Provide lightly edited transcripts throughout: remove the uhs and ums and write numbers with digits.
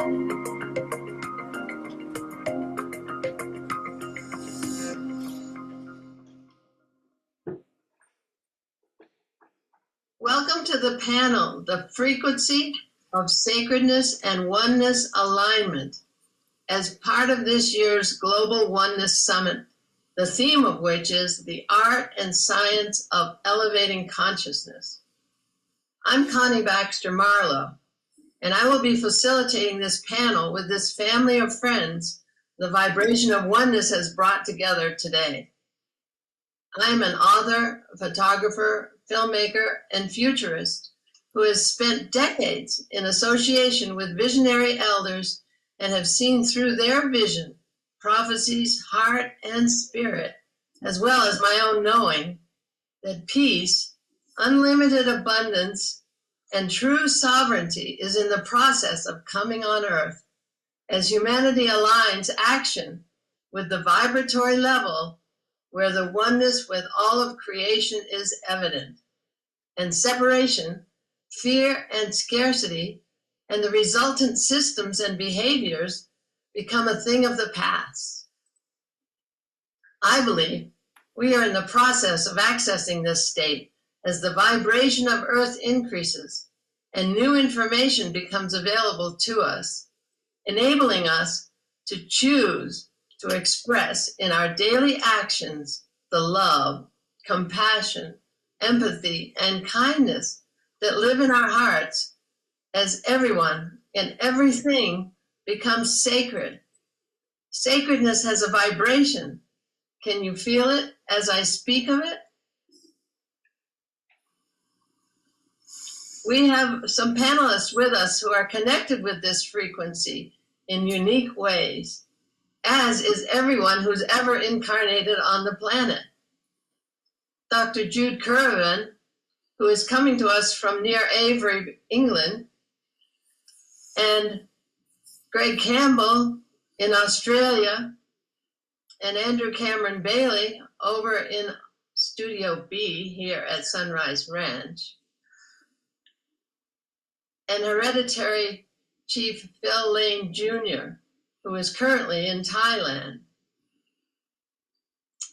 Welcome to the panel, The Frequency of Sacredness and Oneness Alignment, as part of this year's Global Oneness Summit, the theme of which is the art and science of elevating consciousness. I'm Connie Baxter Marlow, and I will be facilitating this panel with this family of friends the vibration of oneness has brought together today. I'm an author, photographer, filmmaker, and futurist who has spent decades in association with visionary elders and have seen through their vision, prophecies, heart, and spirit, as well as my own knowing, that peace, unlimited abundance, and true sovereignty is in the process of coming on earth as humanity aligns action with the vibratory level where the oneness with all of creation is evident, and separation, fear, and scarcity, and the resultant systems and behaviors become a thing of the past. I believe we are in the process of accessing this state as the vibration of Earth increases and new information becomes available to us, enabling us to choose to express in our daily actions the love, compassion, empathy, and kindness that live in our hearts as everyone and everything becomes sacred. Sacredness has a vibration. Can you feel it as I speak of it? We have some panelists with us who are connected with this frequency in unique ways, as is everyone who's ever incarnated on the planet. Dr. Jude Currivan, who is coming to us from near Avery, England, and Greg Campbell in Australia, and Andrew Cameron Bailey over in Studio B here at Sunrise Ranch, and Hereditary Chief Phil Lane Jr., who is currently in Thailand.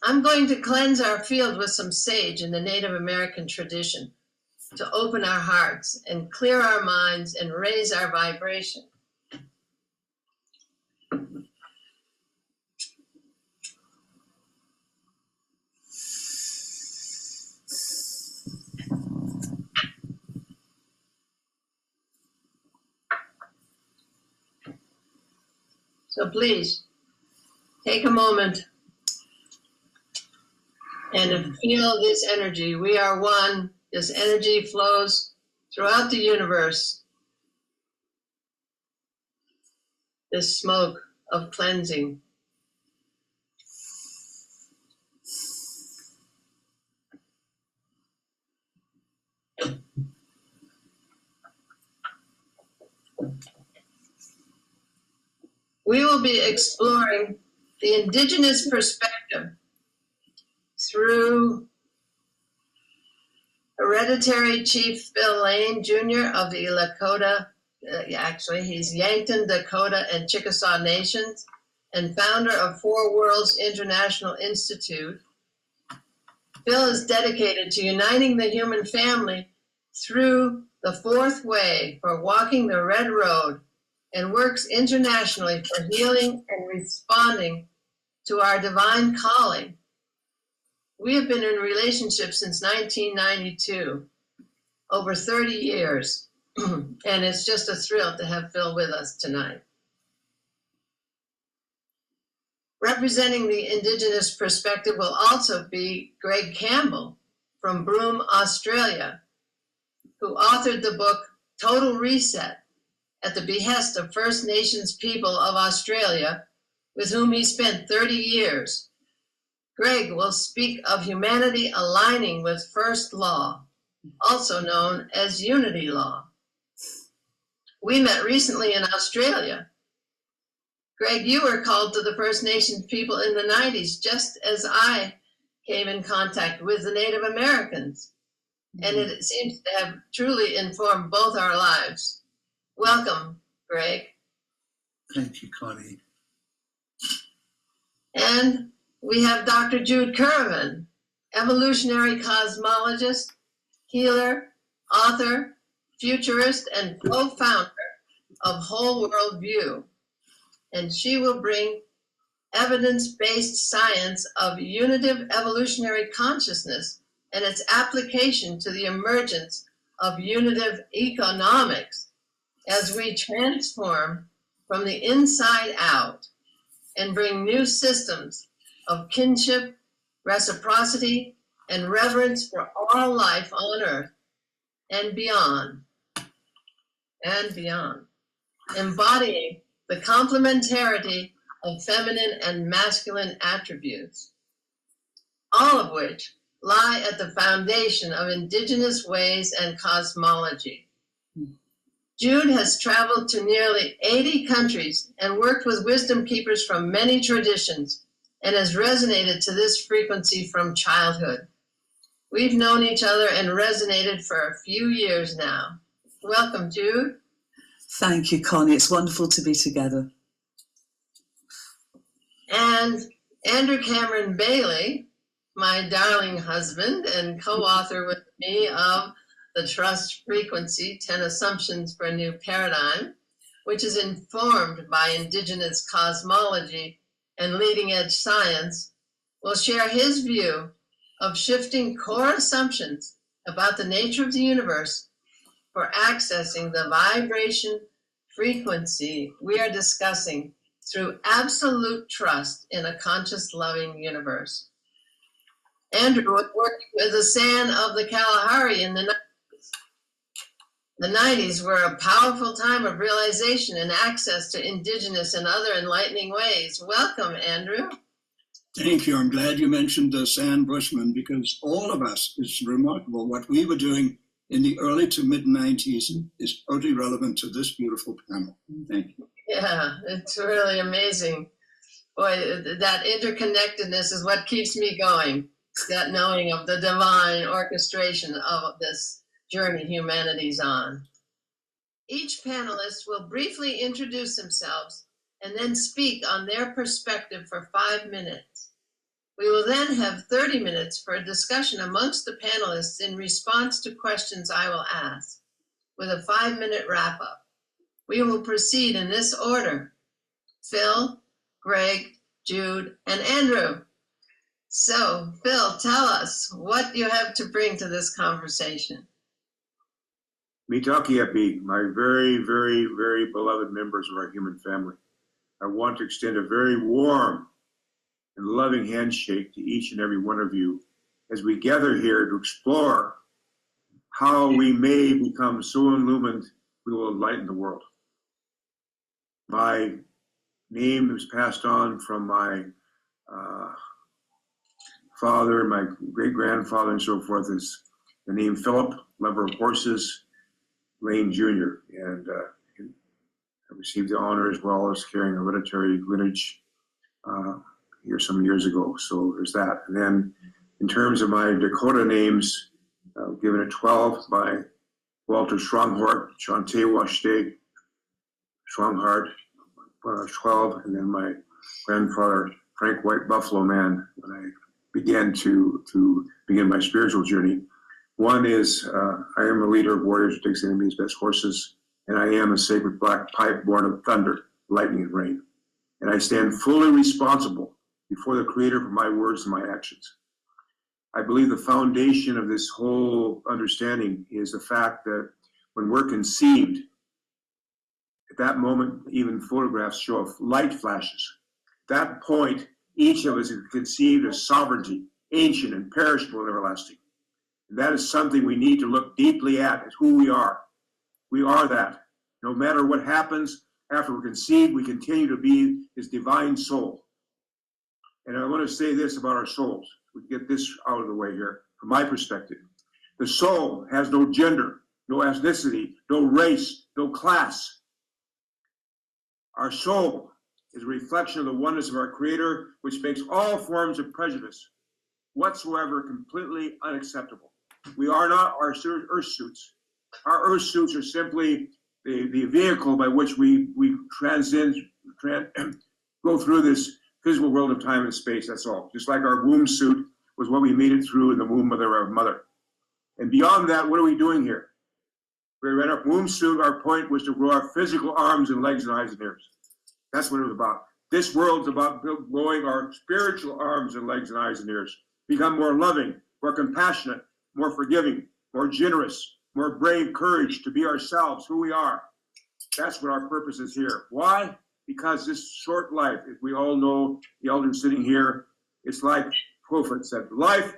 I'm going to cleanse our field with some sage in the Native American tradition to open our hearts and clear our minds and raise our vibration. So please, take a moment and feel this energy. We are one. This energy flows throughout the universe. This smoke of cleansing. We will be exploring the indigenous perspective through Hereditary Chief Phil Lane Jr. of the Lakota, actually he's Yankton, Dakota, and Chickasaw Nations, and founder of Four Worlds International Institute. Phil is dedicated to uniting the human family through the fourth way for walking the red road, and works internationally for healing and responding to our divine calling. We have been in relationship since 1992, over 30 years, and it's just a thrill to have Phil with us tonight. Representing the Indigenous perspective will also be Greg Campbell from Broome, Australia, who authored the book Total Reset at the behest of First Nations people of Australia, with whom he spent 30 years. Greg will speak of humanity aligning with First Law, also known as Unity Law. We met recently in Australia. Greg, you were called to the First Nations people in the 90s, just as I came in contact with the Native Americans. And it seems to have truly informed both our lives. Welcome, Greg. Thank you, Connie. And we have Dr. Jude Currivan, evolutionary cosmologist, healer, author, futurist, and co-founder of Whole Worldview. And she will bring evidence-based science of unitive evolutionary consciousness and its application to the emergence of unitive economics as we transform from the inside out and bring new systems of kinship, reciprocity, and reverence for all life on earth and beyond, embodying the complementarity of feminine and masculine attributes, all of which lie at the foundation of indigenous ways and cosmology. Jude has traveled to nearly 80 countries and worked with wisdom keepers from many traditions and has resonated to this frequency from childhood. We've known each other and resonated for a few years now. Welcome, Jude. Thank you, Connie. It's wonderful to be together. And Andrew Cameron Bailey, my darling husband and co-author with me of The Trust Frequency, 10 Assumptions for a New Paradigm, which is informed by indigenous cosmology and leading-edge science, will share his view of shifting core assumptions about the nature of the universe for accessing the vibration frequency we are discussing through absolute trust in a conscious, loving universe. Andrew was working with the San of the Kalahari in the 90s. The 90s were a powerful time of realization and access to indigenous and other enlightening ways. Welcome, Andrew. Thank you. I'm glad you mentioned San Bushman, because all of us, it's remarkable what we were doing in the early to mid 90s is totally relevant to this beautiful panel. Thank you. Yeah, it's really amazing. Boy, that interconnectedness is what keeps me going, that knowing of the divine orchestration of this journey humanity's on. Each panelist will briefly introduce themselves and then speak on their perspective for 5 minutes. We will then have 30 minutes for a discussion amongst the panelists in response to questions I will ask, with a 5-minute wrap-up. We will proceed in this order: Phil, Greg, Jude, and Andrew. So, Phil, tell us what you have to bring to this conversation. Mitakiapi, my very, very, very beloved members of our human family. I want to extend a very warm and loving handshake to each and every one of you as we gather here to explore how we may become so illumined we will enlighten the world. My name was passed on from my father, my great-grandfather, and so forth, is the name Philip, lover of horses, Lane Jr., and I received the honor as well as carrying hereditary lineage here some years ago. So there's that. And then in terms of my Dakota names, given at 12 by Walter Stronghart, Shante Washte, Stronghart, 12, and then my grandfather, Frank White Buffalo Man, when I began to begin my spiritual journey. One is, I am a leader of warriors who takes the enemy's best horses, and I am a sacred black pipe born of thunder, lightning, and rain. And I stand fully responsible before the Creator for my words and my actions. I believe the foundation of this whole understanding is the fact that when we're conceived, at that moment, even photographs show light flashes. At that point, each of us is conceived as sovereignty, ancient, imperishable, and everlasting. And that is something we need to look deeply at who we are. We are that. No matter what happens after we're conceived, we continue to be His divine soul. And I want to say this about our souls. We get this out of the way here, from my perspective. The soul has no gender, no ethnicity, no race, no class. Our soul is a reflection of the oneness of our Creator, which makes all forms of prejudice whatsoever completely unacceptable. We are not our earth suits. Our earth suits are simply the vehicle by which we go through this physical world of time and space, that's all. Just like our womb suit was what we made it through in the womb of our mother. And beyond that, what are we doing here? We're in our womb suit, our point was to grow our physical arms and legs and eyes and ears. That's what it was about. This world's about growing our spiritual arms and legs and eyes and ears. Become more loving, more compassionate, more forgiving, more generous, more brave courage to be ourselves, who we are. That's what our purpose is here. Why? Because this short life, as we all know, the elders sitting here, it's like Prophet said, life's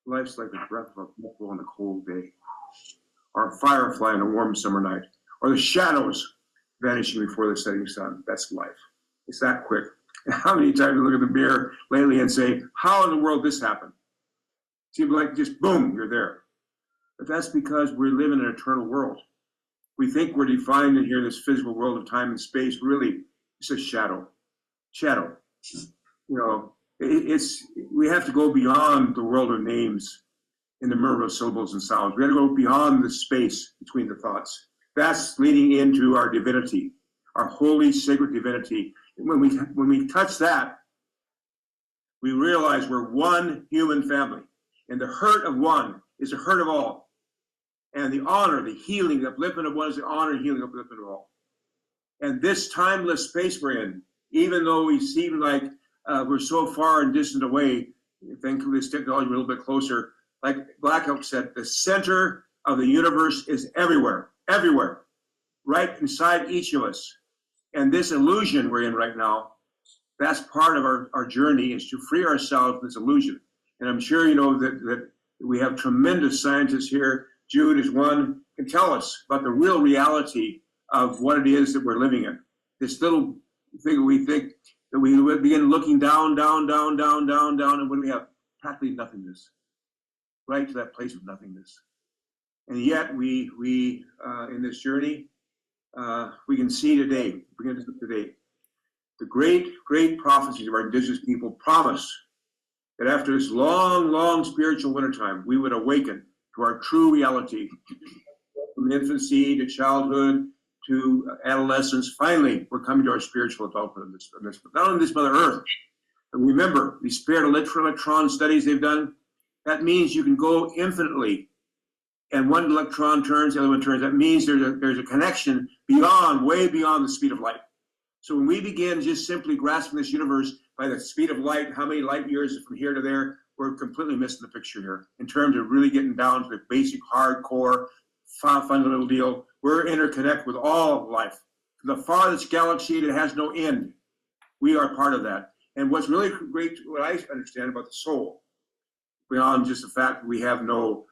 like the breath of a buffalo on a cold day, or a firefly on a warm summer night, or the shadows vanishing before the setting sun. That's life. It's that quick. And how many times I look at the mirror lately and say, how in the world this happened? Seems like just boom, you're there. But that's because we live in an eternal world. We think we're defined in here, this physical world of time and space. Really, it's a shadow. Shadow. You know, we have to go beyond the world of names and the murmur of syllables and sounds. We have to go beyond the space between the thoughts. That's leading into our divinity, our holy, sacred divinity. And when we touch that, we realize we're one human family. And the hurt of one is the hurt of all. And the honor, the healing, the upliftment of one is the honor and healing, upliftment of all. And this timeless space we're in, even though we seem like we're so far and distant away, thankfully this technology a little bit closer, like Black Elk said, the center of the universe is everywhere, everywhere, right inside each of us. And this illusion we're in right now, that's part of our journey, is to free ourselves from this illusion. And I'm sure you know that we have tremendous scientists here. Jude is one, can tell us about the real reality of what it is that we're living in. This little thing that we think, that we begin looking down, and when we have practically nothingness, right to that place of nothingness. And yet we in this journey, we can see today, the great prophecies of our indigenous people promise that after this long spiritual wintertime, we would awaken to our true reality, from infancy to childhood to adolescence. Finally, we're coming to our spiritual adulthood on this, not on this Mother Earth. And remember, these spirit electron studies they've done, that means you can go infinitely, and one electron turns, the other one turns. That means there's a connection beyond, way beyond the speed of light. So when we begin just simply grasping this universe by the speed of light, how many light years from here to there, we're completely missing the picture here in terms of really getting down to the basic, hardcore, fundamental deal. We're interconnected with all life. From the farthest galaxy that has no end, we are part of that. And what's really great, what I understand about the soul, beyond just the fact that we have no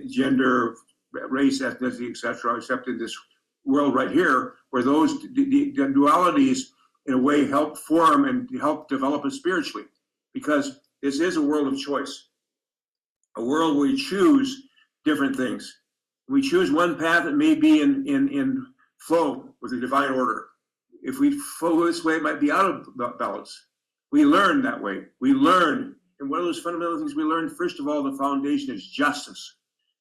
gender, race, ethnicity, etc., except in this world right here, where those the dualities in a way help form and help develop us spiritually, because this is a world of choice, a world where we choose different things. We choose one path that may be in flow with the divine order. If we flow this way, it might be out of balance. We learn that way. We learn, and one of those fundamental things we learn, first of all, the foundation is justice.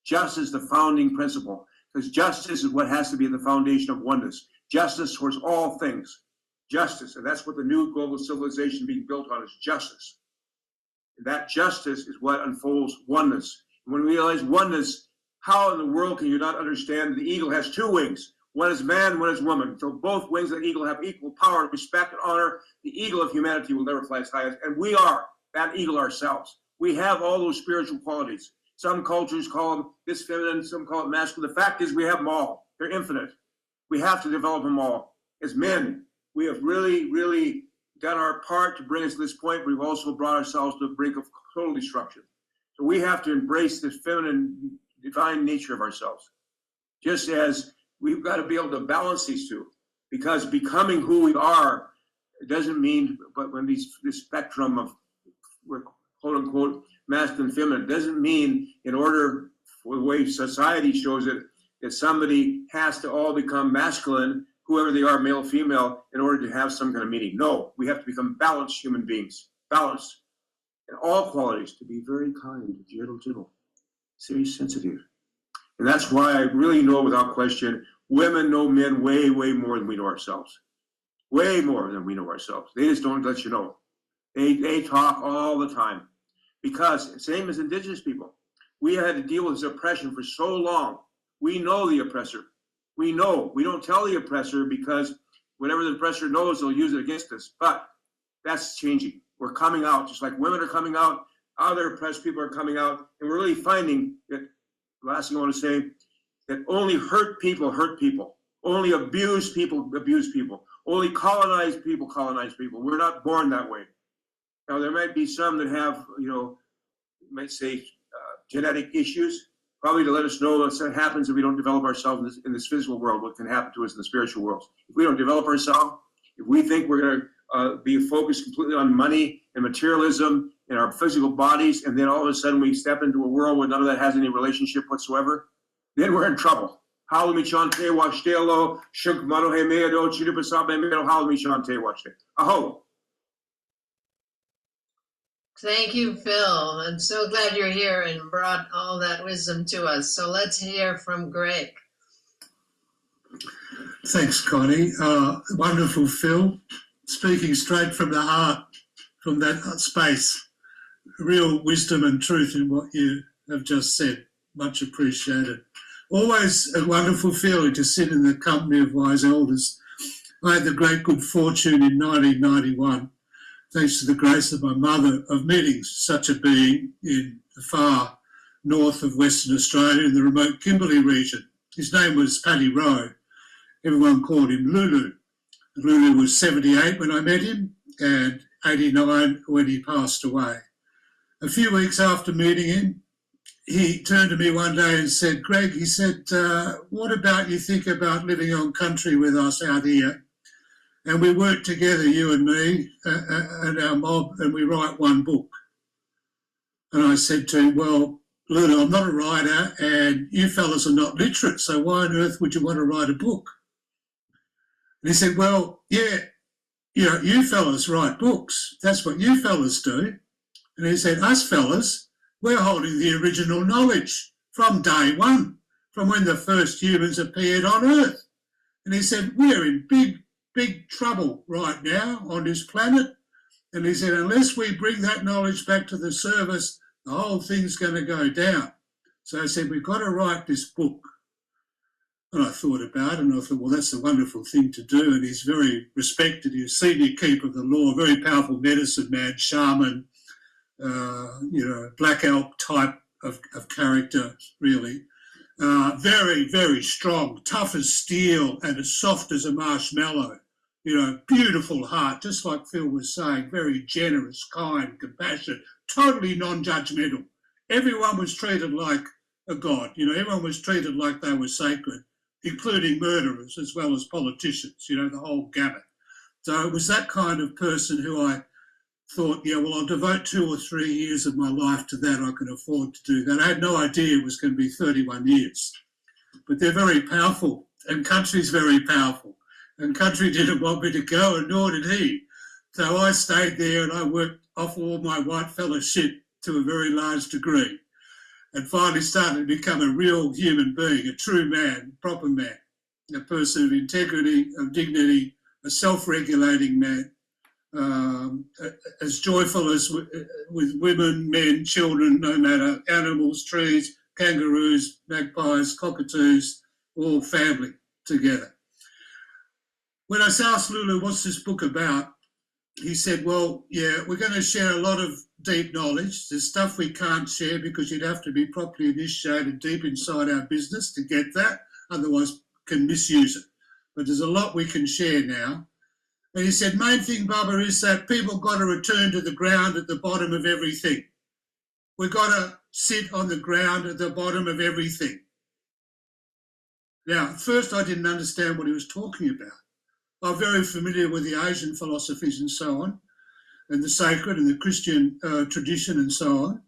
Justice is the founding principle, because justice is what has to be the foundation of oneness. Justice towards all things. Justice, and that's what the new global civilization being built on, is justice. And that justice is what unfolds oneness. And when we realize oneness, how in the world can you not understand that the eagle has two wings? One is man, one is woman. So both wings of the eagle have equal power, respect, and honor. The eagle of humanity will never fly as high as, and we are that eagle ourselves. We have all those spiritual qualities. Some cultures call them this feminine, some call it masculine. The fact is we have them all. They're infinite. We have to develop them all. As men, we have really done our part to bring us to this point. We've also brought ourselves to the brink of total destruction. So we have to embrace this feminine, divine nature of ourselves. Just as we've got to be able to balance these two, because becoming who we are, it doesn't mean, but when this spectrum of quote unquote masculine and feminine, doesn't mean in order for the way society shows it, that somebody has to all become masculine, whoever they are, male or female, in order to have some kind of meaning. No, we have to become balanced human beings, balanced in all qualities, to be very kind, gentle, very sensitive. And that's why I really know without question, women know men way, way more than we know ourselves. Way more than we know ourselves. They just don't let you know. They talk all the time. Because, same as Indigenous people, we had to deal with this oppression for so long. We know the oppressor. We know. We don't tell the oppressor because whatever the oppressor knows, they'll use it against us. But that's changing. We're coming out, just like women are coming out, other oppressed people are coming out, and we're really finding that, the last thing I want to say, that only hurt people hurt people. Only abused people abuse people. Only colonized people colonize people. We're not born that way. Now, there might be some that have, you might say, genetic issues, probably to let us know what happens if we don't develop ourselves in this physical world, what can happen to us in the spiritual world. If we don't develop ourselves, if we think we're going to be focused completely on money and materialism in our physical bodies, and then all of a sudden we step into a world where none of that has any relationship whatsoever, then we're in trouble. Aho. Thank you, Phil. I'm so glad you're here and brought all that wisdom to us. So let's hear from Greg. Thanks, Connie. Wonderful, Phil. Speaking straight from the heart, from that space. Real wisdom and truth in what you have just said. Much appreciated. Always a wonderful feeling to sit in the company of wise elders. I had the great good fortune in 1991, thanks to the grace of my mother, of meeting such a being in the far north of Western Australia in the remote Kimberley region. His name was Paddy Rowe. Everyone called him Lulu. Lulu was 78 when I met him and 89 when he passed away. A few weeks after meeting him, he turned to me one day and said, Greg, he said, what about you think about living on country with us out here? And we work together, you and me, and our mob, and we write one book. And I said to him, well, Luna, I'm not a writer and you fellas are not literate, so why on earth would you want to write a book? And he said, well, yeah, you fellas write books. That's what you fellas do. And he said, us fellas, we're holding the original knowledge from day one, from when the first humans appeared on Earth. And he said, we're in big trouble right now on this planet. And he said, unless we bring that knowledge back to the surface, the whole thing's going to go down. So I said, we've got to write this book. And I thought about it, and I thought, well, that's a wonderful thing to do. And he's very respected. He's senior keeper of the law, very powerful medicine man, shaman, black elk type of character, really. Very, very strong, tough as steel and as soft as a marshmallow. Beautiful heart, just like Phil was saying, very generous, kind, compassionate, totally non-judgmental. Everyone was treated like a god. Everyone was treated like they were sacred, including murderers as well as politicians, the whole gamut. So it was that kind of person who I thought, I'll devote 2 or 3 years of my life to that. I can afford to do that. I had no idea it was going to be 31 years. But they're very powerful, and country's very powerful. And country didn't want me to go, and nor did he. So I stayed there and I worked off all my white fellowship to a very large degree, and finally started to become a real human being, a true man, proper man, a person of integrity, of dignity, a self-regulating man, as joyful as with women, men, children, no matter, animals, trees, kangaroos, magpies, cockatoos, all family together. When I asked Lulu, what's this book about? He said, well, yeah, we're going to share a lot of deep knowledge. There's stuff we can't share because you'd have to be properly initiated deep inside our business to get that, otherwise can misuse it. But there's a lot we can share now. And he said, main thing, Bubba, is that people got to return to the ground at the bottom of everything. We've got to sit on the ground at the bottom of everything. Now, at first I didn't understand what he was talking about. I'm very familiar with the Asian philosophies and so on, and the sacred and the Christian tradition and so on.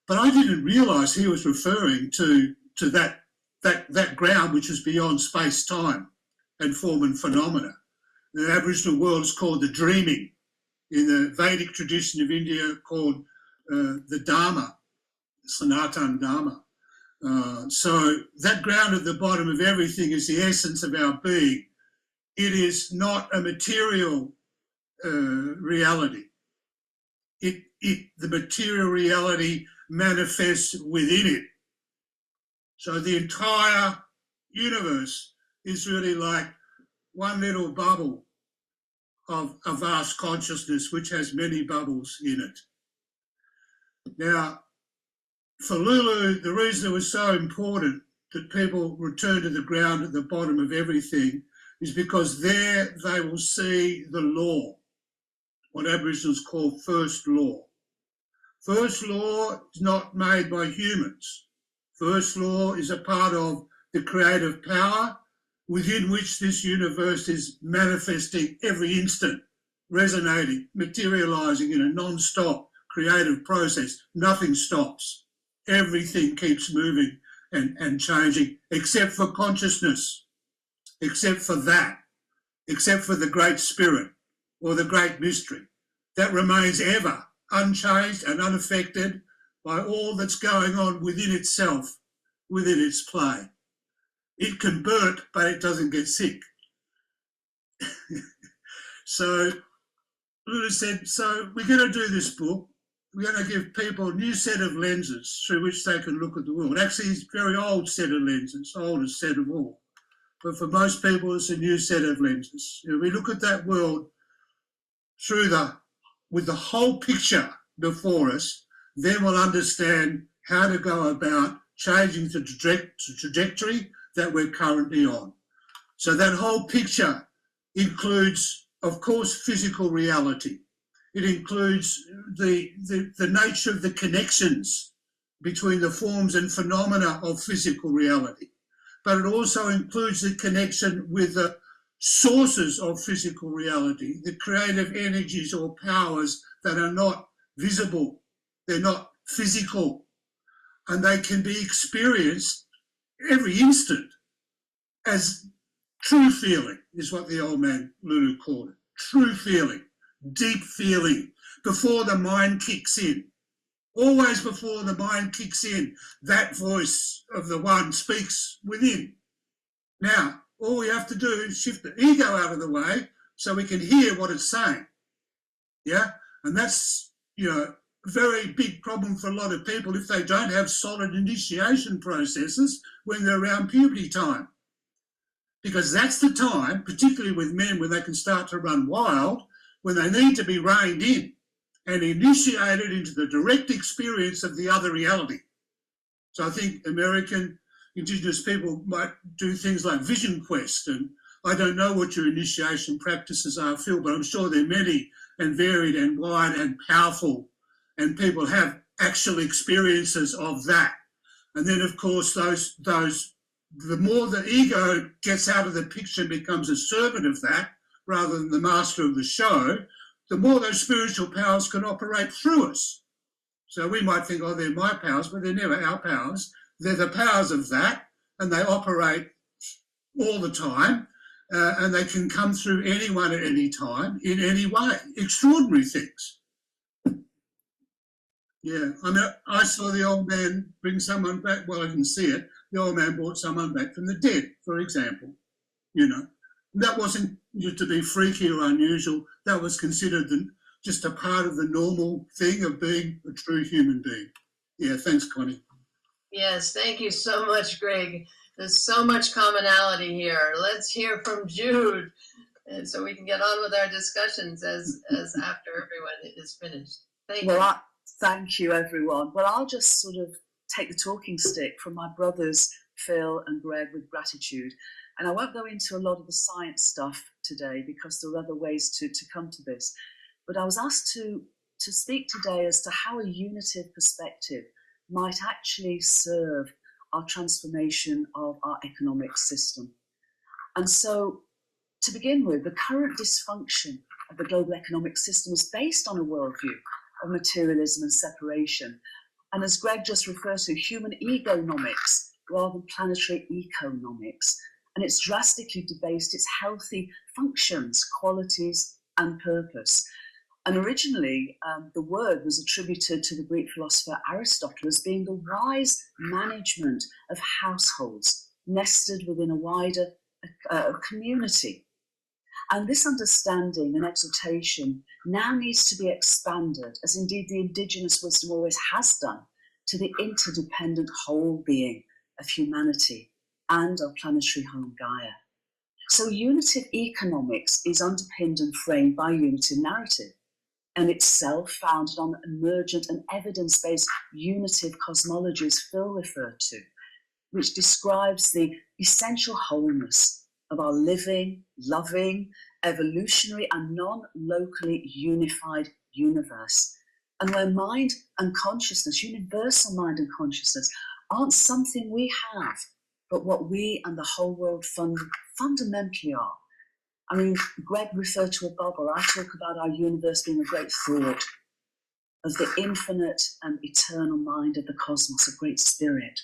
But I didn't realise he was referring to that ground which is beyond space-time and form and phenomena. The Aboriginal world is called the dreaming. In the Vedic tradition of India, called the Dharma, Sanatan Dharma. So that ground at the bottom of everything is the essence of our being. It is not a material reality. The material reality manifests within it. So the entire universe is really like one little bubble of a vast consciousness which has many bubbles in it. Now, for Lulu, the reason it was so important that people return to the ground at the bottom of everything is because there they will see the law, what Aboriginals call first law. First law is not made by humans. First law is a part of the creative power within which this universe is manifesting every instant, resonating, materialising in a non-stop creative process. Nothing stops. Everything keeps moving and changing, except for consciousness, except for that, except for the Great Spirit or the Great Mystery. That remains ever unchanged and unaffected by all that's going on within itself, within its play. It can burn, but it doesn't get sick. So Lulu said, so we're going to do this book. We're going to give people a new set of lenses through which they can look at the world. Actually, it's a very old set of lenses, oldest set of all. But for most people, it's a new set of lenses. You know, we look at that world with the whole picture before us, then we'll understand how to go about changing the trajectory that we're currently on. So that whole picture includes, of course, physical reality. It includes the nature of the connections between the forms and phenomena of physical reality. But it also includes the connection with the sources of physical reality, the creative energies or powers that are not visible, they're not physical, and they can be experienced every instant as true feeling, is what the old man Lulu called it. True feeling, deep feeling, before the mind kicks in. Always before the mind kicks in, that voice of the one speaks within. Now, all we have to do is shift the ego out of the way so we can hear what it's saying. Yeah? And that's, a very big problem for a lot of people if they don't have solid initiation processes when they're around puberty time. Because that's the time, particularly with men, when they can start to run wild, when they need to be reined in and initiated into the direct experience of the other reality. So I think American Indigenous people might do things like Vision Quest, and I don't know what your initiation practices are, Phil, but I'm sure they're many and varied and wide and powerful, and people have actual experiences of that. And then, of course, the more the ego gets out of the picture and becomes a servant of that, rather than the master of the show, the more those spiritual powers can operate through us. So we might think, oh, they're my powers, but they're never our powers. They're the powers of that, and they operate all the time, and they can come through anyone at any time, in any way. Extraordinary things. Yeah, I mean, I saw the old man bring someone back. Well, I didn't see it. The old man brought someone back from the dead, for example. That wasn't to be freaky or unusual. That was considered just a part of the normal thing of being a true human being. Yeah, thanks, Connie. Yes, thank you so much, Greg. There's so much commonality here. Let's hear from Jude, and so we can get on with our discussions as after everyone is finished. Thank you. Thank you, everyone. Well, I'll just sort of take the talking stick from my brothers, Phil and Greg, with gratitude. And I won't go into a lot of the science stuff today because there are other ways to come to this. But I was asked to speak today as to how a unitive perspective might actually serve our transformation of our economic system. And so, to begin with, the current dysfunction of the global economic system is based on a worldview of materialism and separation. And as Greg just referred to, human egonomics rather than planetary economics. And it's drastically debased its healthy functions, qualities, and purpose. And originally, the word was attributed to the Greek philosopher Aristotle as being the wise management of households nested within a wider community. And this understanding and exhortation now needs to be expanded, as indeed the indigenous wisdom always has done, to the interdependent whole being of humanity and our planetary home Gaia. So unitive economics is underpinned and framed by unitive narrative, and itself founded on emergent and evidence-based unitive cosmology, as Phil referred to, which describes the essential wholeness of our living, loving, evolutionary and non-locally unified universe, and where mind and consciousness, universal mind and consciousness, aren't something we have, but what we and the whole world fundamentally are. I mean, Greg referred to a bubble. I talk about our universe being a great thought of the infinite and eternal mind of the cosmos, a great spirit.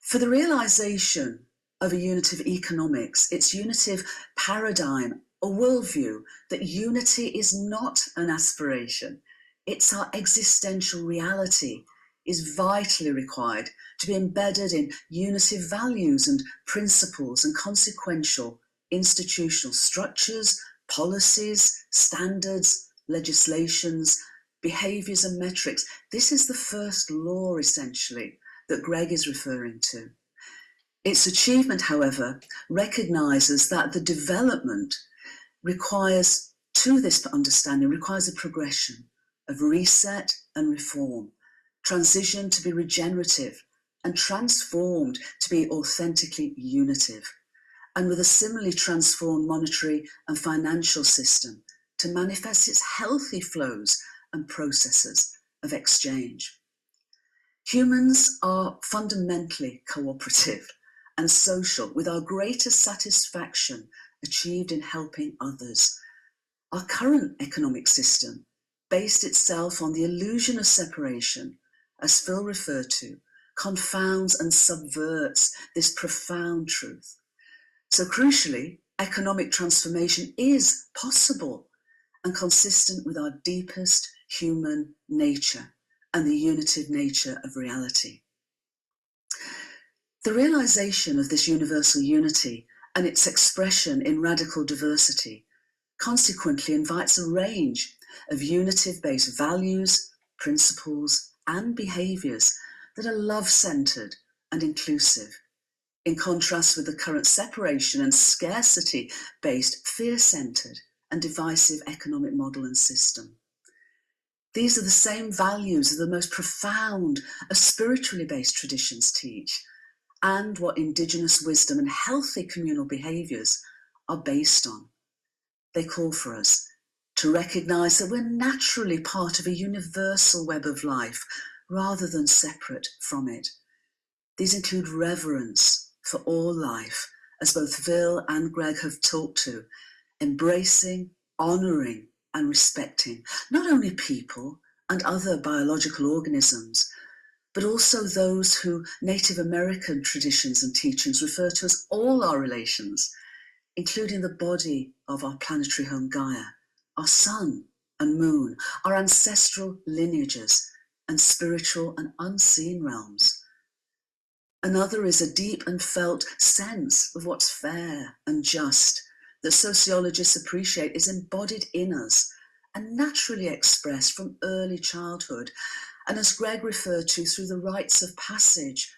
For the realization of a unitive economics, its unitive paradigm or worldview, that unity is not an aspiration, it's our existential reality, is vitally required to be embedded in unitive values and principles and consequential institutional structures, policies, standards, legislations, behaviours and metrics. This is the first law, essentially, that Greg is referring to. Its achievement, however, recognises that the development requires, to this understanding, requires a progression of reset and reform, transition to be regenerative, and transformed to be authentically unitive, and with a similarly transformed monetary and financial system to manifest its healthy flows and processes of exchange. Humans are fundamentally cooperative and social, with our greatest satisfaction achieved in helping others. Our current economic system based itself on the illusion of separation, as Phil referred to, confounds and subverts this profound truth. So crucially, economic transformation is possible and consistent with our deepest human nature and the unitive nature of reality. The realization of this universal unity and its expression in radical diversity consequently invites a range of unitive-based values, principles, and behaviours that are love-centred and inclusive, in contrast with the current separation and scarcity-based, fear-centred and divisive economic model and system. These are the same values that the most profound of spiritually based traditions teach, and what Indigenous wisdom and healthy communal behaviours are based on. They call for us to recognise that we're naturally part of a universal web of life rather than separate from it. These include reverence for all life, as both Phil and Greg have talked to, embracing, honouring and respecting not only people and other biological organisms, but also those who Native American traditions and teachings refer to as all our relations, including the body of our planetary home Gaia, our sun and moon, our ancestral lineages, and spiritual and unseen realms. Another is a deep and felt sense of what's fair and just that sociologists appreciate is embodied in us and naturally expressed from early childhood, and as Greg referred to, through the rites of passage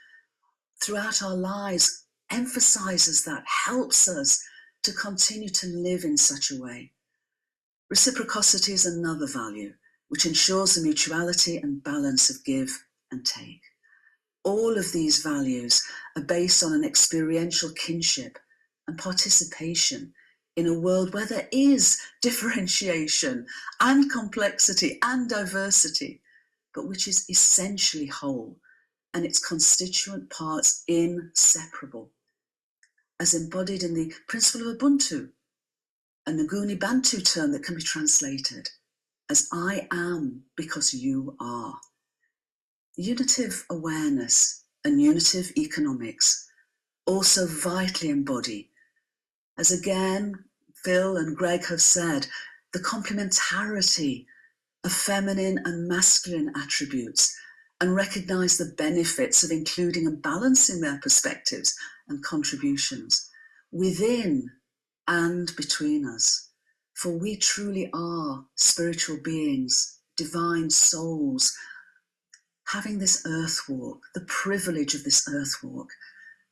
throughout our lives, emphasises that, helps us to continue to live in such a way. Reciprocity is another value, which ensures the mutuality and balance of give and take. All of these values are based on an experiential kinship and participation in a world where there is differentiation and complexity and diversity, but which is essentially whole and its constituent parts inseparable, as embodied in the principle of Ubuntu, a Nguni Bantu term that can be translated as I am because you are. Unitive awareness and unitive economics also vitally embody, as again Phil and Greg have said, the complementarity of feminine and masculine attributes, and recognise the benefits of including and balancing their perspectives and contributions within and between us. For we truly are spiritual beings, divine souls, having this earth walk, the privilege of this earth walk.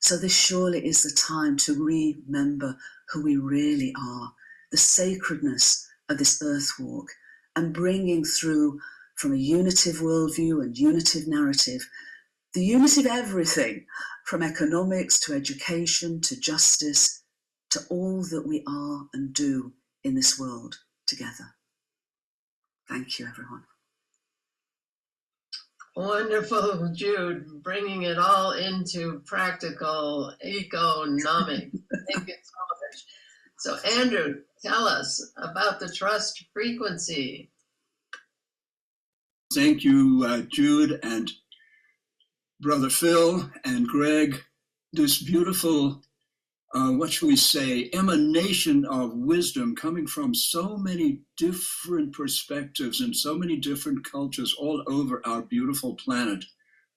So this surely is the time to remember who we really are, the sacredness of this earth walk, and bringing through, from a unitive worldview and unitive narrative, the unity of everything, from economics to education to justice, to all that we are and do in this world together. Thank you, everyone. Wonderful, Jude, bringing it all into practical economic. Thank you so much. So, Andrew, tell us about the trust frequency. Thank you, Jude and Brother Phil and Greg. This beautiful, what shall we say, emanation of wisdom coming from so many different perspectives and so many different cultures all over our beautiful planet.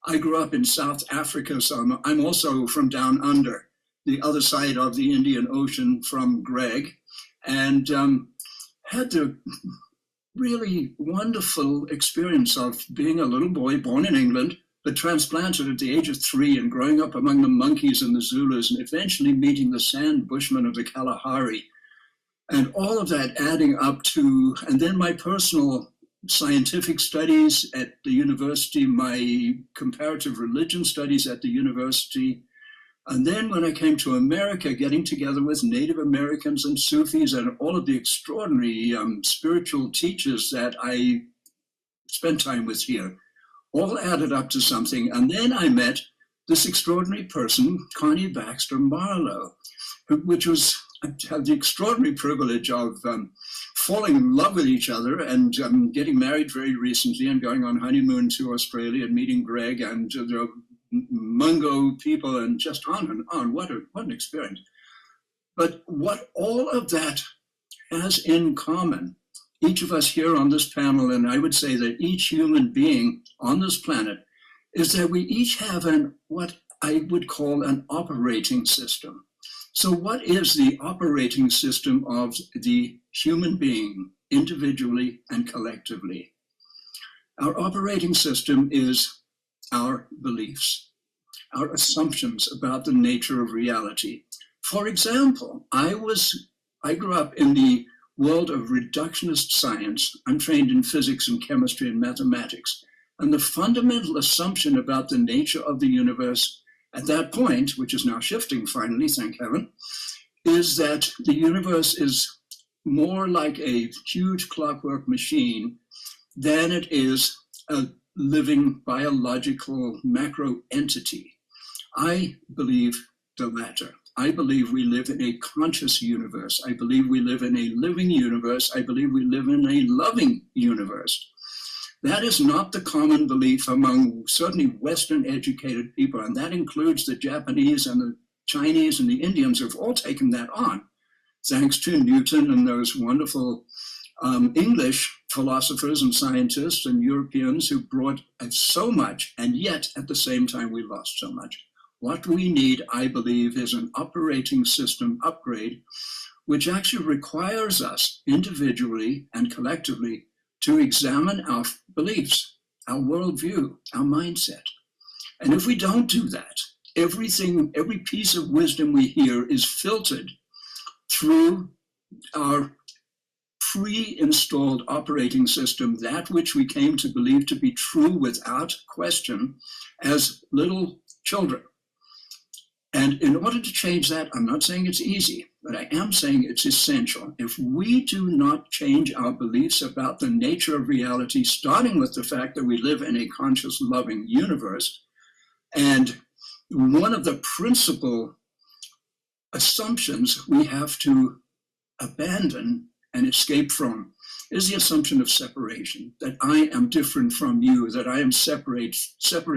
I grew up in South Africa, so I'm also from down under, the other side of the Indian Ocean from Greg, and had the really wonderful experience of being a little boy born in England, but transplanted at the age of 3 and growing up among the monkeys and the Zulus and eventually meeting the Sand Bushmen of the Kalahari. And all of that adding up to, and then my personal scientific studies at the university, my comparative religion studies at the university. And then when I came to America, getting together with Native Americans and Sufis and all of the extraordinary spiritual teachers that I spent time with here, all added up to something. And then I met this extraordinary person, Connie Baxter Marlow, which was, I had the extraordinary privilege of falling in love with each other and getting married very recently and going on honeymoon to Australia and meeting Greg and the Mungo people and just on and on. What an experience. But what all of that has in common, each of us here on this panel, and I would say that each human being on this planet, is that we each have what I would call an operating system. So what is the operating system of the human being, individually and collectively? Our operating system is our beliefs, our assumptions about the nature of reality. For example, I grew up in the world of reductionist science. I'm trained in physics and chemistry and mathematics. And the fundamental assumption about the nature of the universe at that point, which is now shifting finally, thank heaven, is that the universe is more like a huge clockwork machine than it is a living biological macro entity. I believe the latter. I believe we live in a conscious universe. I believe we live in a living universe. I believe we live in a loving universe. That is not the common belief among certainly Western educated people, and that includes the Japanese and the Chinese and the Indians who have all taken that on, thanks to Newton and those wonderful English philosophers and scientists and Europeans who brought so much, and yet at the same time we lost so much. What we need, I believe, is an operating system upgrade, which actually requires us individually and collectively to examine our beliefs, our worldview, our mindset. And if we don't do that, every piece of wisdom we hear is filtered through our pre-installed operating system, that which we came to believe to be true without question as little children. And in order to change that, I'm not saying it's easy, but I am saying it's essential. If we do not change our beliefs about the nature of reality, starting with the fact that we live in a conscious, loving universe, and one of the principal assumptions we have to abandon and escape from is the assumption of separation, that I am different from you, that I am separate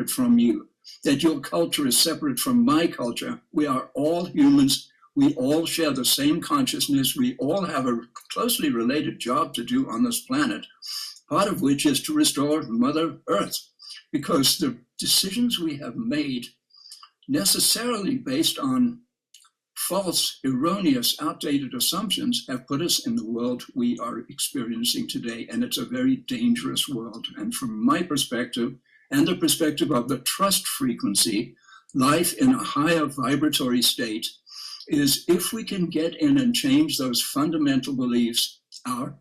from you, that your culture is separate from my culture. We are all humans. We all share the same consciousness. We all have a closely related job to do on this planet, part of which is to restore Mother Earth, because the decisions we have made, necessarily based on false, erroneous, outdated assumptions, have put us in the world we are experiencing today. And it's a very dangerous world. And from my perspective, and the perspective of the trust frequency, life in a higher vibratory state is, if we can get in and change those fundamental beliefs, our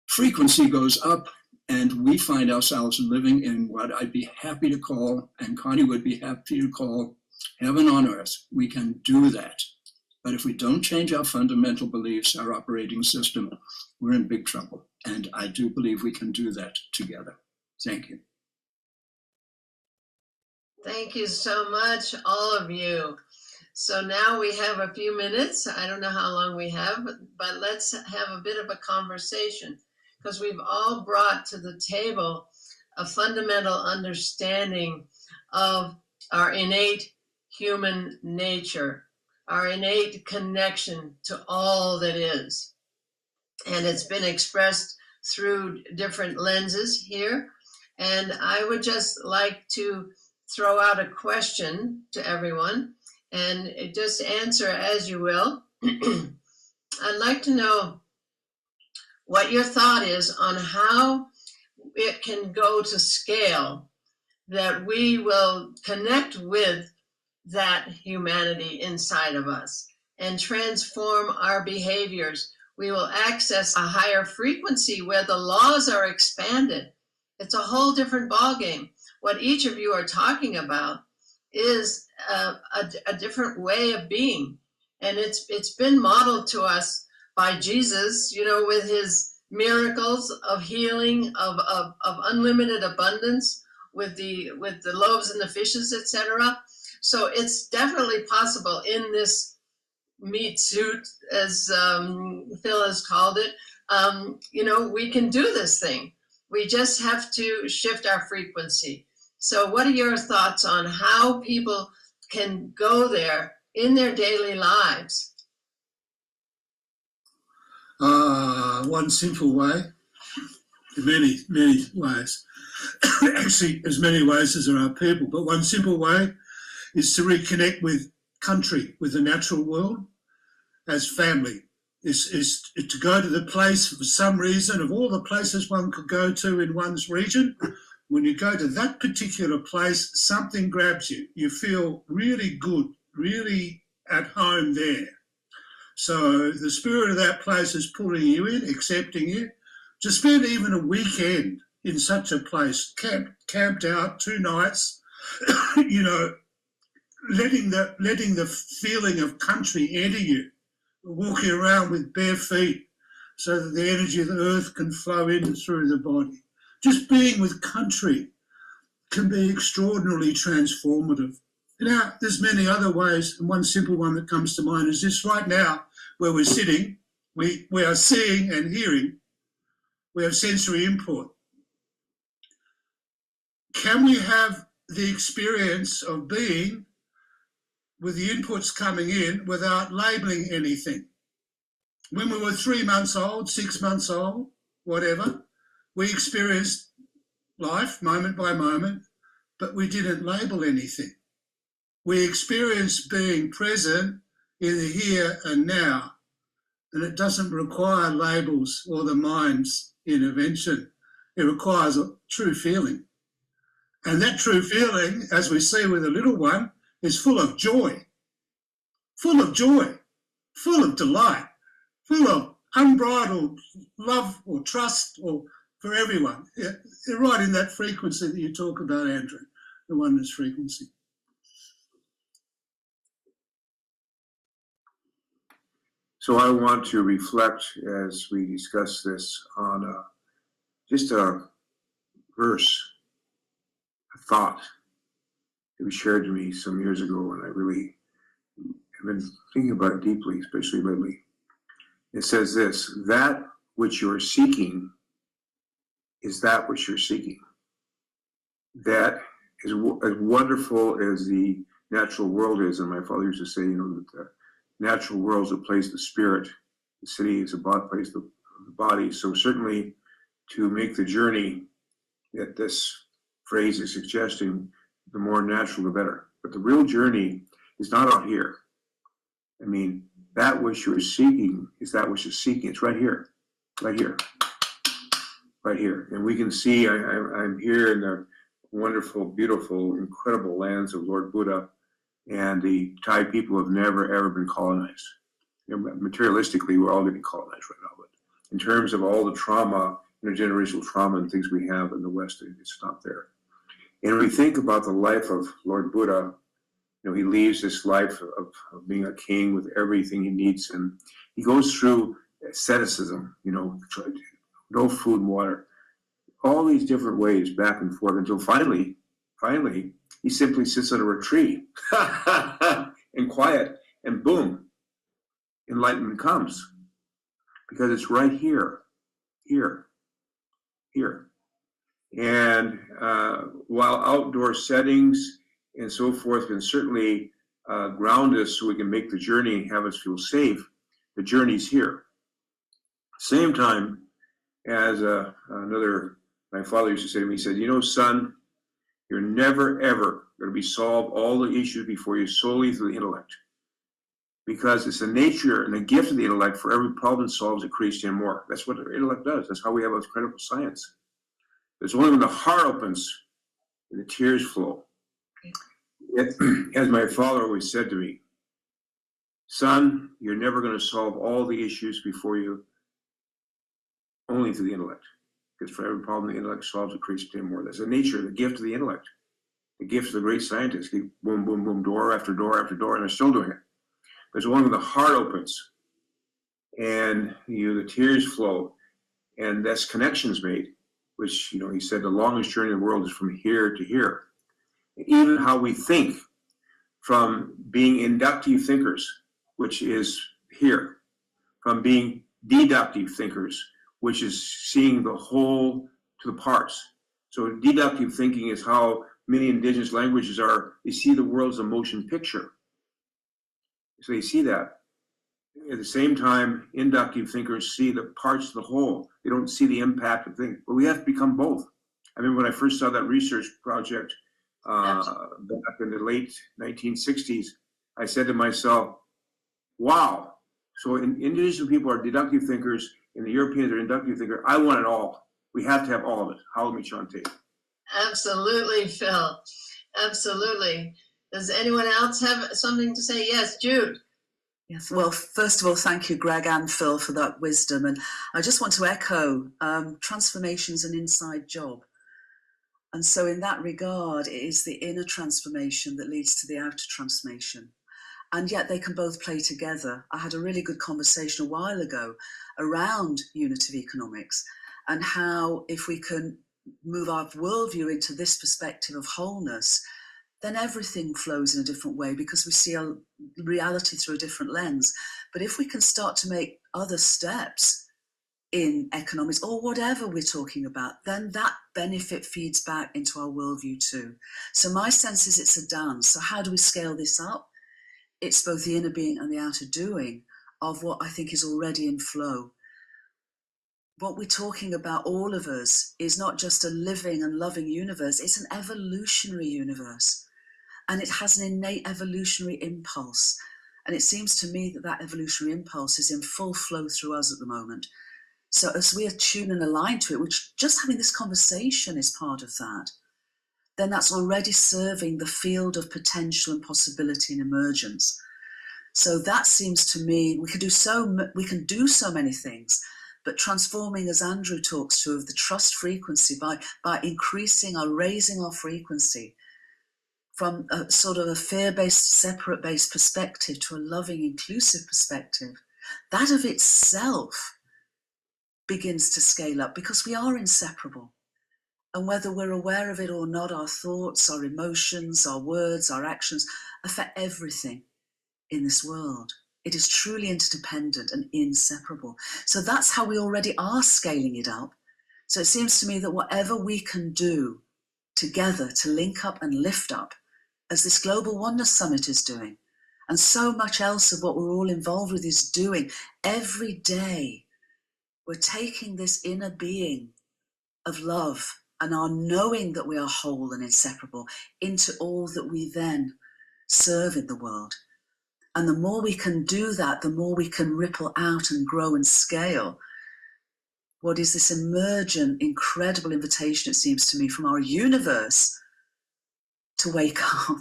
frequency goes up and we find ourselves living in what I'd be happy to call, and Connie would be happy to call, heaven on earth. We can do that. But if we don't change our fundamental beliefs, our operating system, we're in big trouble. And I do believe we can do that together. Thank you. Thank you so much, all of you. So now we have a few minutes. I don't know how long we have, but let's have a bit of a conversation, because we've all brought to the table a fundamental understanding of our innate human nature, our innate connection to all that is. And it's been expressed through different lenses here. And I would just like to throw out a question to everyone, and just answer as you will. I'd like to know what your thought is on how it can go to scale that we will connect with that humanity inside of us and transform our behaviors. We will access a higher frequency where the laws are expanded. It's a whole different ballgame. What each of you are talking about is a different way of being. And it's been modeled to us by Jesus, you know, with his miracles of healing, of unlimited abundance, with the loaves and the fishes, etc. So it's definitely possible in this meat suit, as Phil has called it. You know, we can do this thing. We just have to shift our frequency. So what are your thoughts on how people can go there in their daily lives? One simple way, many ways. Actually, as many ways as there are people, but one simple way is to reconnect with country, with the natural world, as family. Is to go to the place for some reason, of all the places one could go to in one's region. When you go to that particular place, something grabs you. You feel really good, really at home there. So the spirit of that place is pulling you in, accepting you. To spend even a weekend in such a place, camped out 2 nights, you know, letting the feeling of country enter you, walking around with bare feet so that the energy of the earth can flow in through the body. Just being with country can be extraordinarily transformative. Now, there's many other ways, and one simple one that comes to mind is this: right now, where we're sitting, we are seeing and hearing, we have sensory input. Can we have the experience of being with the inputs coming in without labelling anything? When we were 3 months old, 6 months old, whatever, we experienced life moment by moment, but we didn't label anything. We experienced being present in the here and now, and it doesn't require labels or the mind's intervention. It requires a true feeling. And that true feeling, as we see with the little one, is full of joy, full of delight, full of unbridled love or trust or for everyone. You're right in that frequency that you talk about, Andrew, the oneness frequency. So I want to reflect as we discuss this on just a verse, a thought that was shared to me some years ago, and I really have been thinking about it deeply, especially lately. It says this: that which you're seeking is that which you're seeking. That is as wonderful as the natural world is, and my father used to say, you know, that natural world is a place of the spirit. The city is a place of the body. So certainly to make the journey that this phrase is suggesting, the more natural, the better. But the real journey is not out here. I mean, that which you're seeking is that which is seeking. It's right here, right here, right here. And we can see, I'm here in the wonderful, beautiful, incredible lands of Lord Buddha, and the Thai people have never, ever been colonized. You know, materialistically, we're all getting colonized right now, but in terms of all the trauma, intergenerational trauma and things we have in the West, it's not there. And we think about the life of Lord Buddha. You know, he leaves this life of being a king with everything he needs, and he goes through asceticism, you know, no food and water, all these different ways back and forth until finally, he simply sits under a tree and quiet, and boom, enlightenment comes, because it's right here. And while outdoor settings and so forth can certainly ground us so we can make the journey and have us feel safe, the journey's here. Same time as my father used to say to me, he said, you know, son, you're never, ever going to solve all the issues before you solely through the intellect. Because it's the nature and the gift of the intellect for every problem it solves, it creates 10 more. That's what the intellect does. That's how we have this critical science. It's only when the heart opens and the tears flow. As my father always said to me, son, you're never going to solve all the issues before you only through the intellect. Because for every problem the intellect solves, it creates 10 more. That's the nature, the gift of the intellect. The gift of the great scientists. Keep boom, boom, boom, door after door after door, and they're still doing it. But it's only when the heart opens and the tears flow and this connection's made, which, you know, he said the longest journey in the world is from here to here. Even how we think, from being inductive thinkers, which is here, from being deductive thinkers, which is seeing the whole to the parts. So deductive thinking is how many indigenous languages are, they see the world as a motion picture. So they see that. At the same time, inductive thinkers see the parts of the whole. They don't see the impact of things. But we have to become both. I remember when I first saw that research project back in the late 1960s, I said to myself, wow, so indigenous people are deductive thinkers and the Europeans are inductive thinkers. I want it all. We have to have all of it. How me Chante. Absolutely, Phil. Absolutely. Does anyone else have something to say? Yes, Jude. Yes, well, first of all, thank you, Greg and Phil, for that wisdom. And I just want to echo, transformation's an inside job. And so in that regard, it is the inner transformation that leads to the outer transformation. And yet they can both play together. I had a really good conversation a while ago around unitive economics and how if we can move our worldview into this perspective of wholeness, then everything flows in a different way because we see a reality through a different lens. But if we can start to make other steps in economics or whatever we're talking about, then that benefit feeds back into our worldview too. So my sense is it's a dance. So how do we scale this up? It's both the inner being and the outer doing of what I think is already in flow. What we're talking about, all of us, is not just a living and loving universe, it's an evolutionary universe. And it has an innate evolutionary impulse. And it seems to me that that evolutionary impulse is in full flow through us at the moment. So as we attune and align to it, which just having this conversation is part of that, then that's already serving the field of potential and possibility and emergence. So that seems to me, we can do so many things, but transforming, as Andrew talks to, of the trust frequency by increasing or raising our frequency from a sort of a fear-based, separate-based perspective to a loving, inclusive perspective, that of itself begins to scale up because we are inseparable. And whether we're aware of it or not, our thoughts, our emotions, our words, our actions affect everything in this world. It is truly interdependent and inseparable. So that's how we already are scaling it up. So it seems to me that whatever we can do together to link up and lift up, as this Global Oneness Summit is doing, And so much else of what we're all involved with is doing. Every day, we're taking this inner being of love and our knowing that we are whole and inseparable into all that we then serve in the world. And the more we can do that, the more we can ripple out and grow and scale what is this emergent, incredible invitation, it seems to me, from our universe to wake up,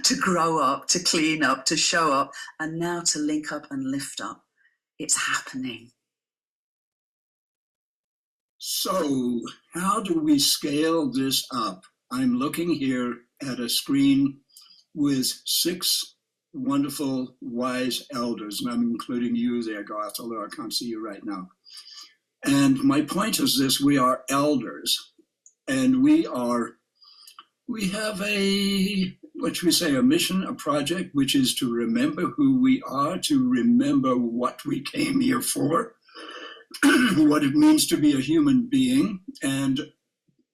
to grow up, to clean up, to show up, and now to link up and lift up. It's happening. So how do we scale this up? I'm looking here at a screen with 6 wonderful, wise elders, and I'm including you there, Garth, although I can't see you right now. And my point is this: we are elders, and we have a, what should we say, a mission, a project, which is to remember who we are, to remember what we came here for, what it means to be a human being. And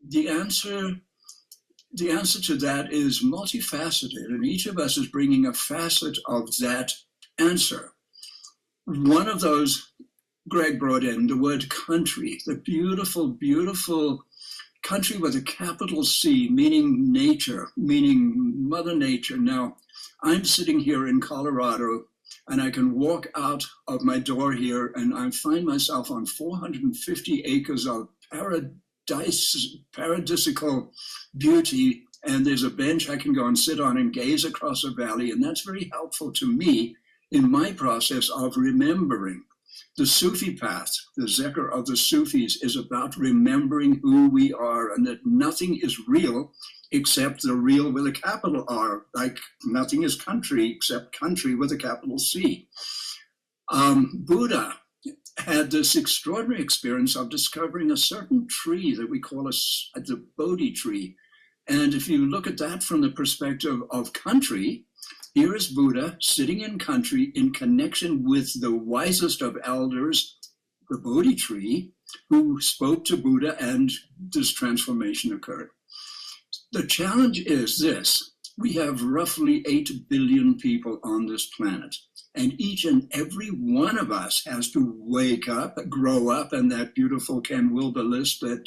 the answer to that is multifaceted, and each of us is bringing a facet of that answer. One of those Greg brought in, the word country, the beautiful, beautiful country with a capital C, meaning nature, meaning Mother Nature. Now, I'm sitting here in Colorado, and I can walk out of my door here, and I find myself on 450 acres of paradisical beauty, and there's a bench I can go and sit on and gaze across a valley, and that's very helpful to me in my process of remembering. The Sufi path, the Zikr of the Sufis, is about remembering who we are and that nothing is real except the real with a capital R, like nothing is country except country with a capital C. Buddha had this extraordinary experience of discovering a certain tree that we call the Bodhi tree. And if you look at that from the perspective of country, here is Buddha sitting in country in connection with the wisest of elders, the Bodhi tree, who spoke to Buddha, and this transformation occurred. The challenge is this: we have roughly 8 billion people on this planet, and each and every one of us has to wake up, grow up, and that beautiful Ken Wilber list that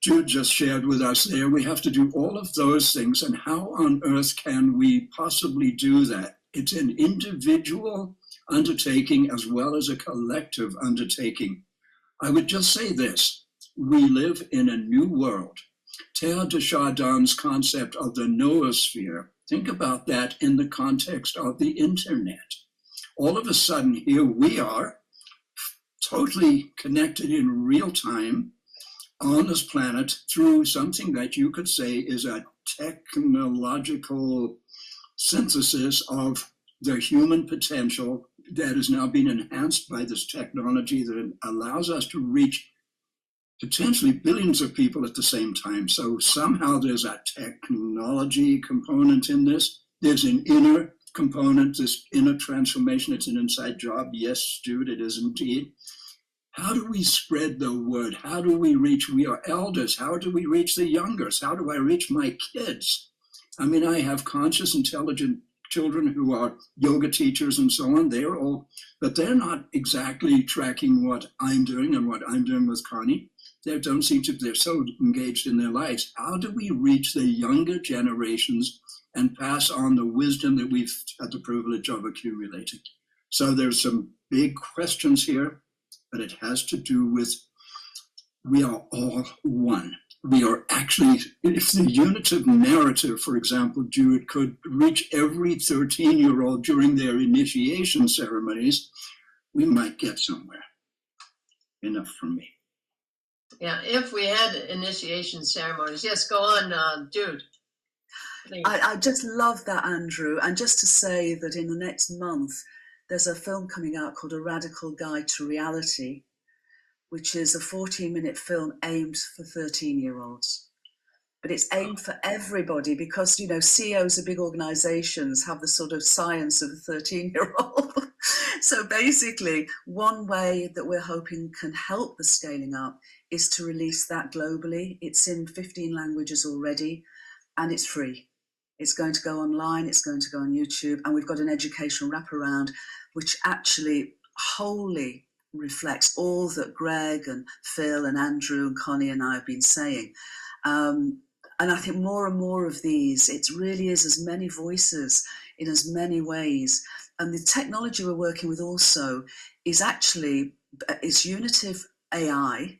Jude just shared with us there. We have to do all of those things, and how on earth can we possibly do that? It's an individual undertaking as well as a collective undertaking. I would just say this: we live in a new world. Teilhard de Chardin's concept of the noosphere, think about that in the context of the internet. All of a sudden, here we are, totally connected in real time, on this planet through something that you could say is a technological synthesis of the human potential that is now being enhanced by this technology that allows us to reach potentially billions of people at the same time. So somehow there's a technology component in this. There's an inner component, this inner transformation. It's an inside job. Yes, Jude, it is indeed. How do we spread the word? How do we reach? We are elders. How do we reach the youngers? How do I reach my kids? I mean, I have conscious, intelligent children who are yoga teachers and so on. They're all, but they're not exactly tracking what I'm doing and what I'm doing with Connie. They don't seem to, they're so engaged in their lives. How do we reach the younger generations and pass on the wisdom that we've had the privilege of accumulating? So there's some big questions here. But it has to do with, we are all one. We are actually, if the unitive narrative, for example, Jude, could reach every 13-year-old during their initiation ceremonies, we might get somewhere. Enough from me. Yeah, if we had initiation ceremonies. Yes, go on, Jude. I just love that, Andrew. And just to say that in the next month, there's a film coming out called A Radical Guide to Reality, which is a 14-minute film aimed for 13-year-olds. But it's aimed for everybody because, you know, CEOs of big organizations have the sort of science of a 13-year-old. So basically, one way that we're hoping can help the scaling up is to release that globally. It's in 15 languages already, and it's free. It's going to go online, it's going to go on YouTube, and we've got an educational wraparound which actually wholly reflects all that Greg and Phil and Andrew and Connie and I have been saying. And I think more and more of these, it really is as many voices in as many ways. And the technology we're working with also is actually, it's unitive AI.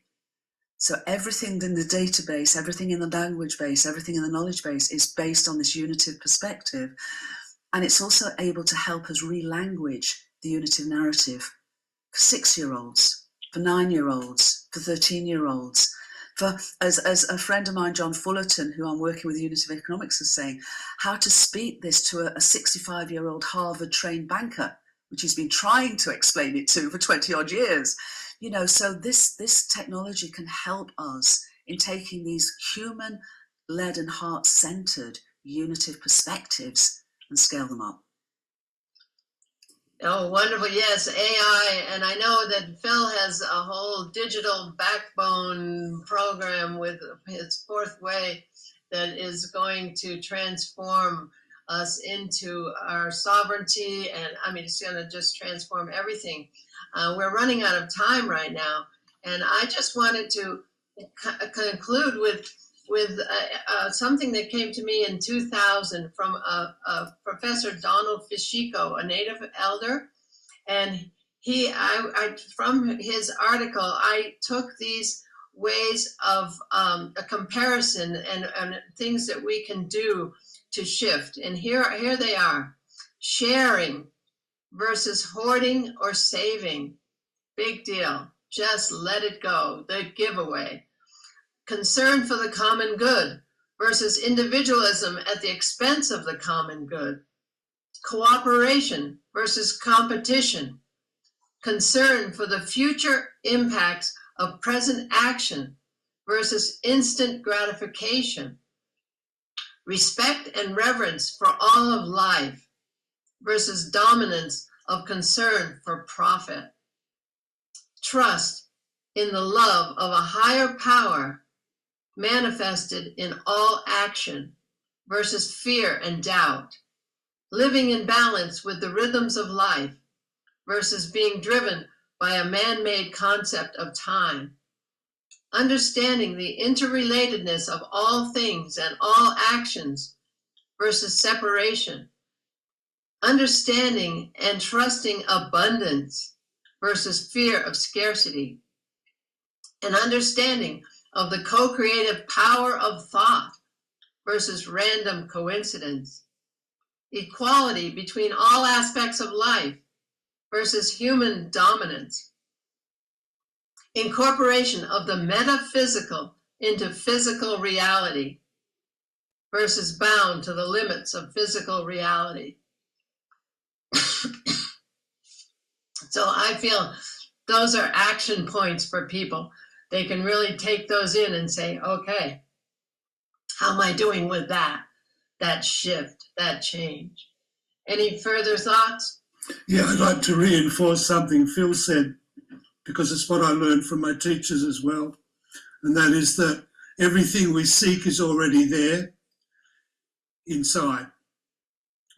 So everything in the database, everything in the language base, everything in the knowledge base is based on this unitive perspective. And it's also able to help us re-language the unitive narrative for 6-year-olds, for 9-year-olds, for 13-year-olds. For, as a friend of mine, John Fullerton, who I'm working with Unitive Economics, is saying, how to speak this to a 65-year-old Harvard-trained banker, which he's been trying to explain it to for 20-odd years. You know, so this technology can help us in taking these human-led and heart-centered unitive perspectives and scale them up. Oh, wonderful. Yes, AI. And I know that Phil has a whole digital backbone program with his Fourth Way that is going to transform us into our sovereignty. And I mean, it's going to just transform everything. We're running out of time right now. And I just wanted to conclude with something that came to me in 2000 from Professor Donald Fishiko, a native elder. And from his article, I took these ways of a comparison and things that we can do to shift. And here they are: sharing versus hoarding or saving. Big deal. Just let it go. The giveaway. Concern for the common good versus individualism at the expense of the common good. Cooperation versus competition. Concern for the future impacts of present action versus instant gratification. Respect and reverence for all of life versus dominance of concern for profit. Trust in the love of a higher power manifested in all action versus fear and doubt. Living in balance with the rhythms of life versus being driven by a man-made concept of time. Understanding the interrelatedness of all things and all actions versus separation. Understanding and trusting abundance versus fear of scarcity. And understanding of the co-creative power of thought versus random coincidence. Equality between all aspects of life versus human dominance. Incorporation of the metaphysical into physical reality versus bound to the limits of physical reality. So I feel those are action points for people. They can really take those in and say, okay, how am I doing with that shift, that change? Any further thoughts? Yeah, I'd like to reinforce something Phil said, because it's what I learned from my teachers as well. And that is that everything we seek is already there inside.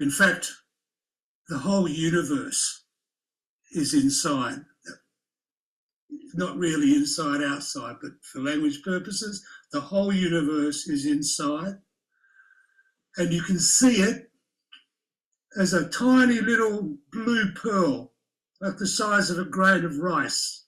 In fact, the whole universe is inside. Not really inside, outside, but for language purposes, the whole universe is inside. And you can see it as a tiny little blue pearl, like the size of a grain of rice.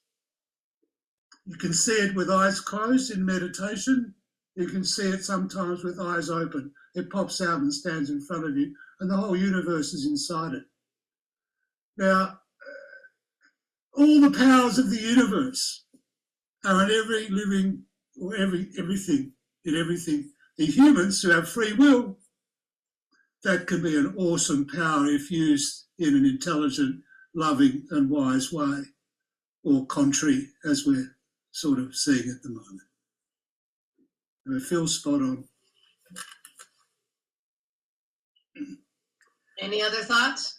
You can see it with eyes closed in meditation. You can see it sometimes with eyes open. It pops out and stands in front of you, and the whole universe is inside it. Now, all the powers of the universe are in every living, or everything, in everything. The humans who have free will, that can be an awesome power if used in an intelligent, loving and wise way, or contrary, as we're sort of seeing at the moment. I feel spot on. Any other thoughts?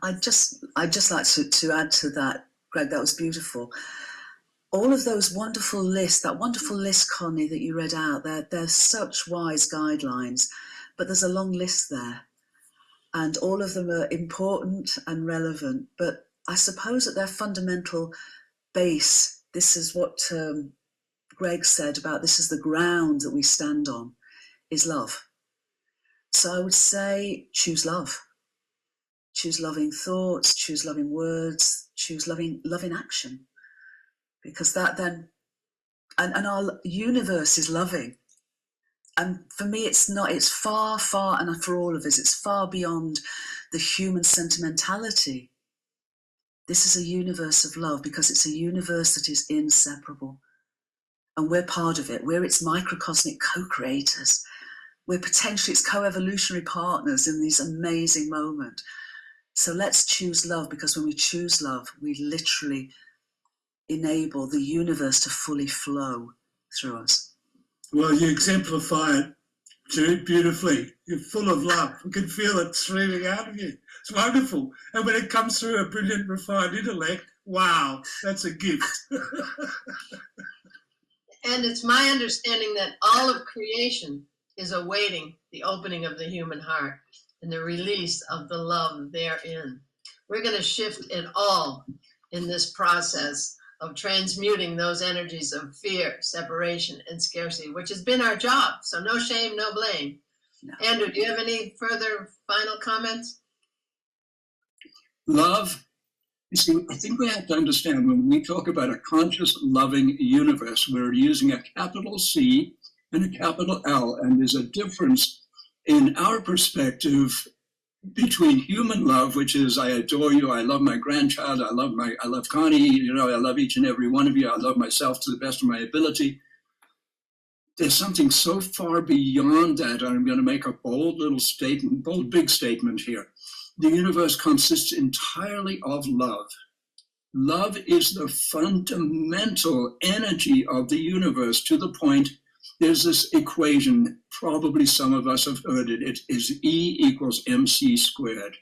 I'd just like to add to that, Greg, that was beautiful. all of those wonderful lists, that wonderful list, Connie, that you read out, they're such wise guidelines, but there's a long list there. And all of them are important and relevant. But I suppose at their fundamental base, this is what Greg said about this is the ground that we stand on, is love. So I would say choose love. Choose loving thoughts, choose loving words, choose loving action. Because that then, and our universe is loving. And for me, it's not, it's far, far, and for all of us, it's far beyond the human sentimentality. This is a universe of love because it's a universe that is inseparable. And we're part of it. We're its microcosmic co-creators. We're potentially its co-evolutionary partners in this amazing moment. So let's choose love, because when we choose love, we literally enable the universe to fully flow through us. Well, you exemplify it, Jude, beautifully. You're full of love. You can feel it streaming out of you. It's wonderful. And when it comes through a brilliant, refined intellect, wow, that's a gift. And it's my understanding that all of creation is awaiting the opening of the human heart and the release of the love therein. We're going to shift it all in this process of transmuting those energies of fear, separation, and scarcity, which has been our job. So no shame, no blame. No. Andrew, do you have any further final comments? Love. You see, I think we have to understand when we talk about a conscious, loving universe, we're using a capital C and a capital L, and there's a difference in our perspective between human love, which is I adore you, I love my grandchild, I love Connie, you know, I love each and every one of you, I love myself to the best of my ability. There's something so far beyond that. I'm going to make a bold little statement, bold big statement here. The universe consists entirely of love. Love is the fundamental energy of the universe, to the point there's this equation, probably some of us have heard it. It is E equals MC squared.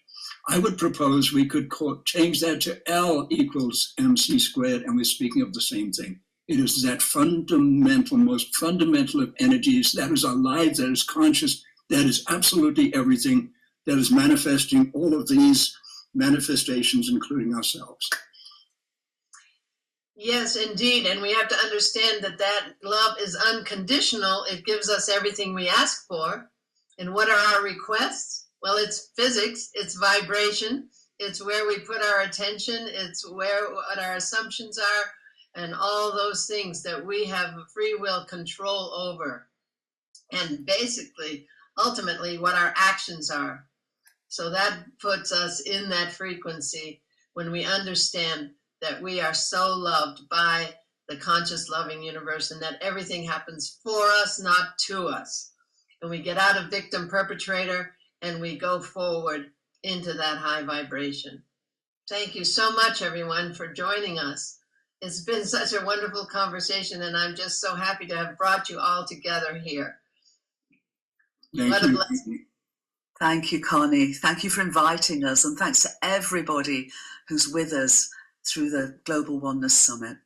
I would propose we could change that to L equals MC squared, and we're speaking of the same thing. It is that fundamental, most fundamental of energies that is alive, that is conscious, that is absolutely everything, that is manifesting all of these manifestations, including ourselves. Yes, indeed. And we have to understand that that love is unconditional. It gives us everything we ask for. And what are our requests? Well, it's physics, it's vibration, it's where we put our attention, it's what our assumptions are, and all those things that we have free will control over. And basically, ultimately, what our actions are. So that puts us in that frequency when we understand that we are so loved by the conscious loving universe and that everything happens for us, not to us. And we get out of victim perpetrator and we go forward into that high vibration. Thank you so much, everyone, for joining us. It's been such a wonderful conversation, and I'm just so happy to have brought you all together here. What a blessing. Thank you, Connie. Thank you for inviting us, and thanks to everybody who's with us through the Global Oneness Summit.